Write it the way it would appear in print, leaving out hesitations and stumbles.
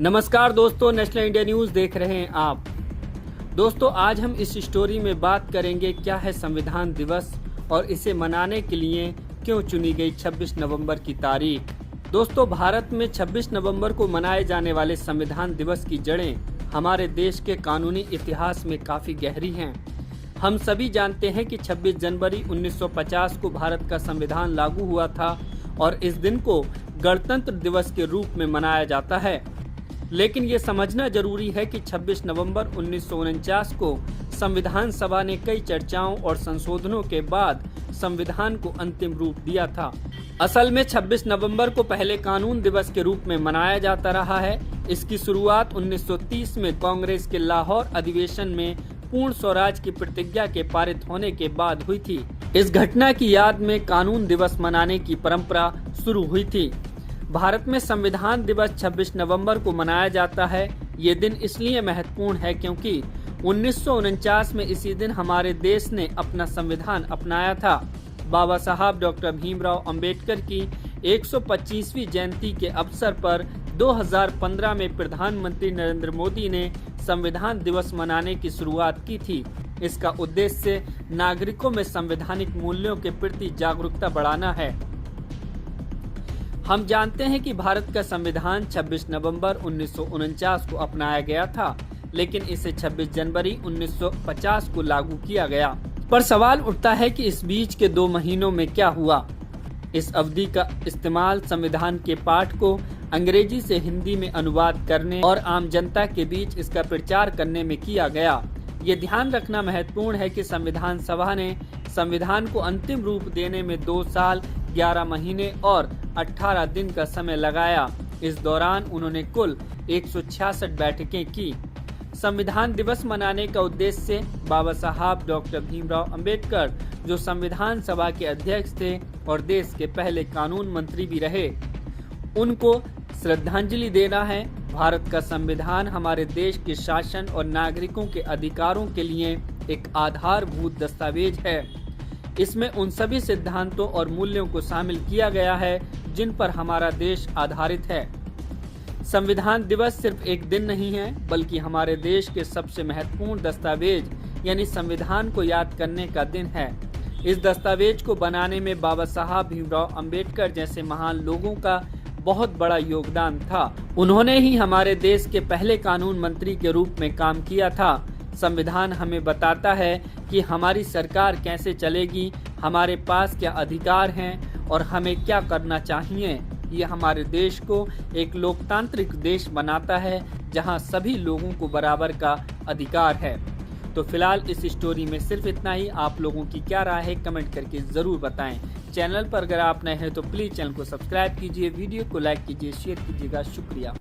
नमस्कार दोस्तों, national India news देख रहे हैं आप। दोस्तों, आज हम इस स्टोरी में बात करेंगे क्या है संविधान दिवस और इसे मनाने के लिए क्यों चुनी गई 26 नवंबर की तारीख। दोस्तों, भारत में 26 नवंबर को मनाए जाने वाले संविधान दिवस की जड़ें हमारे देश के कानूनी इतिहास में काफी गहरी हैं। हम सभी जानते हैं कि 26 जनवरी 1950 को भारत का संविधान लागू हुआ था और इस दिन को गणतंत्र दिवस के रूप में मनाया जाता है। लेकिन ये समझना जरूरी है कि 26 नवंबर 1949 को संविधान सभा ने कई चर्चाओं और संशोधनों के बाद संविधान को अंतिम रूप दिया था। असल में 26 नवंबर को पहले कानून दिवस के रूप में मनाया जाता रहा है। इसकी शुरुआत 1930 में कांग्रेस के लाहौर अधिवेशन में पूर्ण स्वराज की प्रतिज्ञा के पारित होने के बाद हुई थी। इस घटना की याद में कानून दिवस मनाने की परंपरा शुरू हुई थी। भारत में संविधान दिवस 26 नवंबर को मनाया जाता है। ये दिन इसलिए महत्वपूर्ण है क्योंकि 1949 में इसी दिन हमारे देश ने अपना संविधान अपनाया था। बाबा साहब डॉक्टर भीमराव अंबेडकर की 125वीं जयंती के अवसर पर 2015 में प्रधानमंत्री नरेंद्र मोदी ने संविधान दिवस मनाने की शुरुआत की थी। इसका उद्देश्य नागरिकों में संवैधानिक मूल्यों के प्रति जागरूकता बढ़ाना है। हम जानते हैं कि भारत का संविधान 26 नवंबर 1949 को अपनाया गया था, लेकिन इसे 26 जनवरी 1950 को लागू किया गया। पर सवाल उठता है कि इस बीच के 2 महीनों में क्या हुआ। इस अवधि का इस्तेमाल संविधान के पाठ को अंग्रेजी से हिंदी में अनुवाद करने और आम जनता के बीच इसका प्रचार करने में किया गया। ये ध्यान रखना महत्वपूर्ण है कि संविधान सभा ने संविधान को अंतिम रूप देने में 2 साल 11 महीने और 18 दिन का समय लगाया। इस दौरान उन्होंने कुल 166 बैठकें की। संविधान दिवस मनाने का उद्देश्य बाबा साहब डॉक्टर भीमराव अंबेडकर, जो संविधान सभा के अध्यक्ष थे और देश के पहले कानून मंत्री भी रहे, उनको श्रद्धांजलि देना है। भारत का संविधान हमारे देश के शासन और नागरिकों के अधिकारों के लिए एक आधारभूत दस्तावेज है। इसमें उन सभी सिद्धांतों और मूल्यों को शामिल किया गया है जिन पर हमारा देश आधारित है। संविधान दिवस सिर्फ एक दिन नहीं है, बल्कि हमारे देश के सबसे महत्वपूर्ण दस्तावेज यानी संविधान को याद करने का दिन है। इस दस्तावेज को बनाने में बाबा साहब भीमराव अंबेडकर जैसे महान लोगों का बहुत बड़ा योगदान था। उन्होंने ही हमारे देश के पहले कानून मंत्री के रूप में काम किया था। संविधान हमें बताता है कि हमारी सरकार कैसे चलेगी, हमारे पास क्या अधिकार हैं और हमें क्या करना चाहिए। ये हमारे देश को एक लोकतांत्रिक देश बनाता है जहां सभी लोगों को बराबर का अधिकार है। तो फिलहाल इस स्टोरी में सिर्फ इतना ही। आप लोगों की क्या राय है कमेंट करके जरूर बताएं। चैनल पर अगर आप नए हैं तो प्लीज चैनल को सब्सक्राइब कीजिए, वीडियो को लाइक कीजिए, शेयर कीजिएगा। शुक्रिया।